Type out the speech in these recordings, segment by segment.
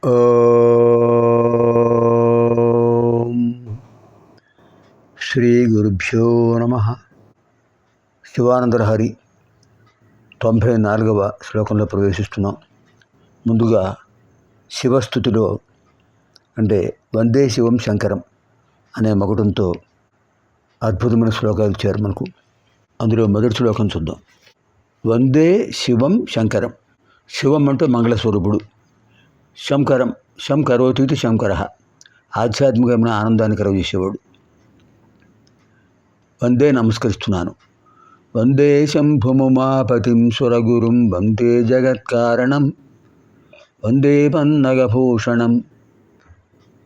ఓం శ్రీ గురుభ్యో నమః. శివానందలహరి 94వ శ్లోకంలో ప్రవేశిస్తున్నాం. ముందుగా శివస్థుతిలో అంటే వందే శివం శంకరం అనే మకుటంతో అద్భుతమైన శ్లోకాలు ఇచ్చారు మనకు. అందులో మొదటి శ్లోకం చూద్దాం. వందే శివం శంకరం. శివం అంటే మంగళస్వరూపుడు. శంకరం శంకరోతి ఇది శంకర, ఆధ్యాత్మికమైన ఆనందాన్ని కలుగజేసేవాడు. వందే నమస్కరిస్తున్నాను. వందే శంభుముమాపతిం సురగురుం వందే జగత్కారణం వందే పన్నగభూషణం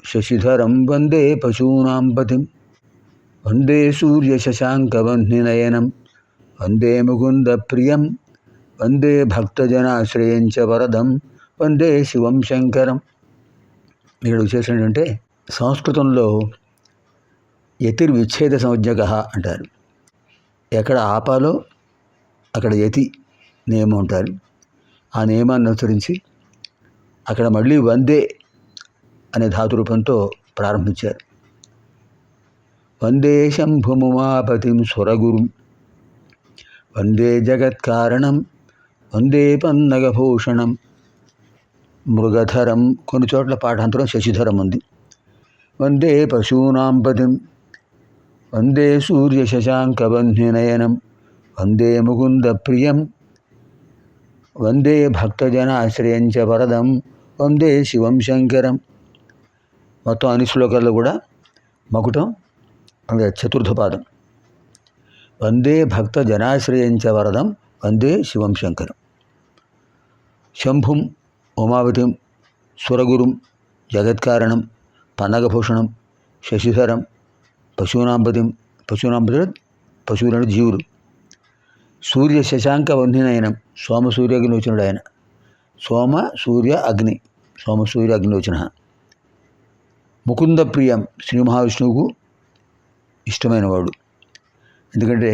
శశిధరం వందే పశూనాం పతిం వందే సూర్యశశాంకవహ్నినయనం వందే ముకుంద ప్రియం వందే భక్తజనాశ్రయం చ వరదం వందే శివం శంకరం. ఇక్కడ విశేషం ఏంటంటే, సంస్కృతంలో యతిర్విచ్ఛేద సంజ్ఞక అంటారు. ఎక్కడ ఆపాలో అక్కడ యతి నియమం అంటారు. ఆ నియమాన్ని అనుసరించి అక్కడ మళ్ళీ వందే అనే ధాతురూపంతో ప్రారంభించారు. వందే శంభుముమాపతిం సురగురుం వందే జగత్కారణం వందే పన్నగభూషణం. మృగధరం, కొన్ని చోట్ల పాఠాంతరం శశిధరం ఉంది. వందే పశూనాం పతిం వందే సూర్యశశాంకవహ్నినయనం వందే ముకుంద ప్రియం వందే భక్తజనాశ్రయం చ వరదం వందే శివం శంకరం. మొత్తం అన్ని శ్లోకాల్లో కూడా మకుటం అంటే చతుర్థ పాదం. వందే భక్తజనాశ్రయం చ వరదం వందే శివం శంకరం. శంభుం ఉమావతిం సురగురుం జగత్కారణం పన్నగభూషణం శశిధరం పశూనాంపతిం. పశువులను జీవులు. సూర్య శశాంక వహ్నినయనం, సోమ సూర్యాగ్నిలోచనుడు ఆయన. సోమ సూర్య అగ్ని, సోమ సూర్య అగ్నిలోచన. ముకుంద ప్రియం, శ్రీ మహావిష్ణువుకు ఇష్టమైనవాడు. ఎందుకంటే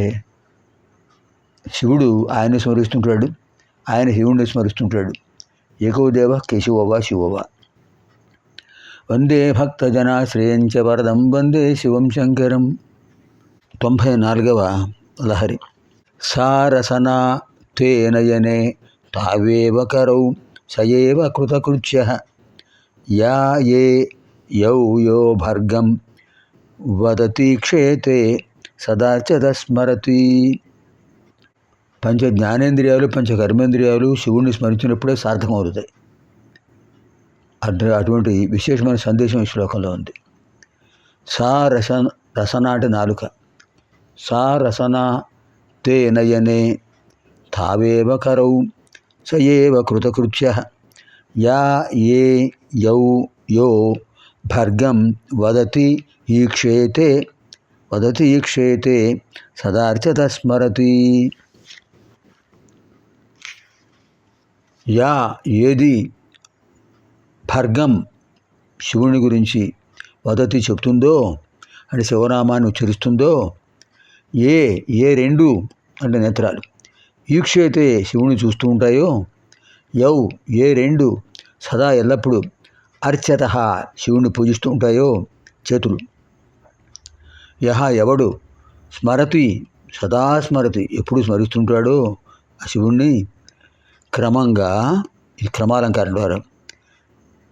శివుడు ఆయన్ని స్మరిస్తుంటాడు, ఆయన శివుడిని స్మరిస్తుంటాడు. ఏకో దేవ కేశవోవా శివోవా. వందే భక్తజనాశ్రయం చ వరదం వందే శివం శంకరం. 94వ లహరి. సారసనా తే నయనే తావేవ కరౌ సయేవ కృతకృత్యః యా ఏ యౌ యో భర్గం వదతి క్షేతే సదార్చత స్మరతి. పంచ జ్ఞానేంద్రియాలు పంచ కర్మేంద్రియాలు శివుణ్ణి స్మరించినప్పుడే సార్థకం అవుతాయి. అటువంటి విశేషమైన సందేశం ఈ శ్లోకంలో ఉంది. సా రసన అంటే నాలుక. సా రసన తే నయనే తావేవ కరౌ సయేవ కృతకృత్యః యా ఏ యౌ యో భర్గం వదతి ఈక్షేతే సదార్చత స్మరతి. యా ఏది భర్గం శివుని గురించి వదతి చెప్తుందో అంటే శివనామాన్ని ఉచ్చరిస్తుందో, ఏ రెండు అంటే నేత్రాలు, ఈక్షేతే శివుని చూస్తూ ఉంటాయో, యౌ ఏ రెండు సదా ఎల్లప్పుడూ అర్చత శివుణ్ణి పూజిస్తూ ఉంటాయో చేతులు, యహ ఎవడు స్మరతి సదా స్మరతి ఎప్పుడు స్మరిస్తుంటాడో ఆ శివుణ్ణి, క్రమంగా, ఇది క్రమాలంకారం ద్వారా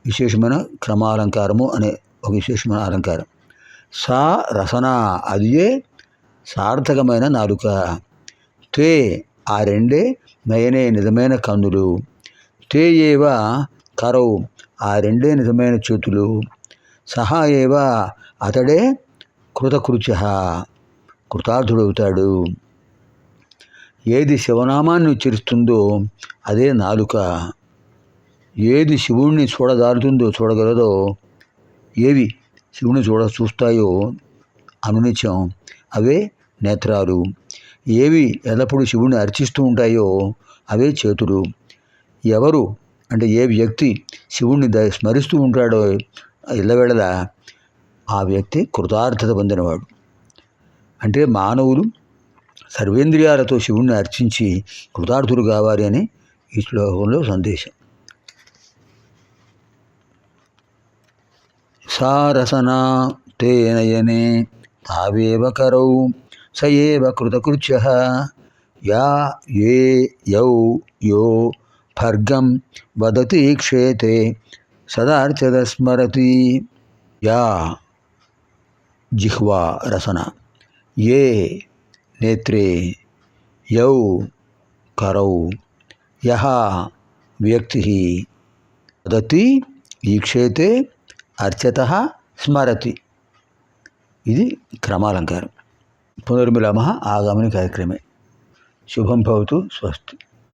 విశేషమైన క్రమాలంకారము అనే ఒక విశేషమైన అలంకారం. సా రసన అదియే సార్థకమైన నాలుక. తే ఆ రెండే నయనే నిజమైన కన్నులు. తే ఏవ కరౌ ఆ రెండే నిజమైన చేతులు. సహా ఏవ అతడే కృతకృత్య కృతార్థుడవుతాడు. ఏది శివనామాన్ని ఉచ్చరిస్తుందో అదే నాలుక. ఏది శివుణ్ణి చూడగలదో, ఏవి శివుని చూస్తాయో అనునిత్యం అవే నేత్రాలు. ఏవి ఎల్లప్పుడూ శివుణ్ణి అర్చిస్తూ ఉంటాయో అవే చేతులు. ఎవరు అంటే ఏ వ్యక్తి శివుణ్ణి స్మరిస్తూ ఉంటాడో ఇళ్ళవేళలా ఆ వ్యక్తి కృతార్థత పొందినవాడు. అంటే మానవులు సర్వేంద్రియాలతో శివుణ్ణి అర్చించి కృతార్థులు కావాలి అని ఈ శ్లోకంలో సందేశం. सा रसना ते नयने तावेव करौ स एव कृतकृत्यः या ये यौ यो भर्गं वदति क्षेते सदार्चदस्मरति या जिह्वा रसना ये नेत्रे यौ करौ यः व्यक्तिः वदति ఈక్షేతే అర్చతః స్మరతి. ఇది క్రమాలంకారం. పునర్మిలామः ఆగామిని కార్యక్రమే. శుభం భవతు. స్వస్తి.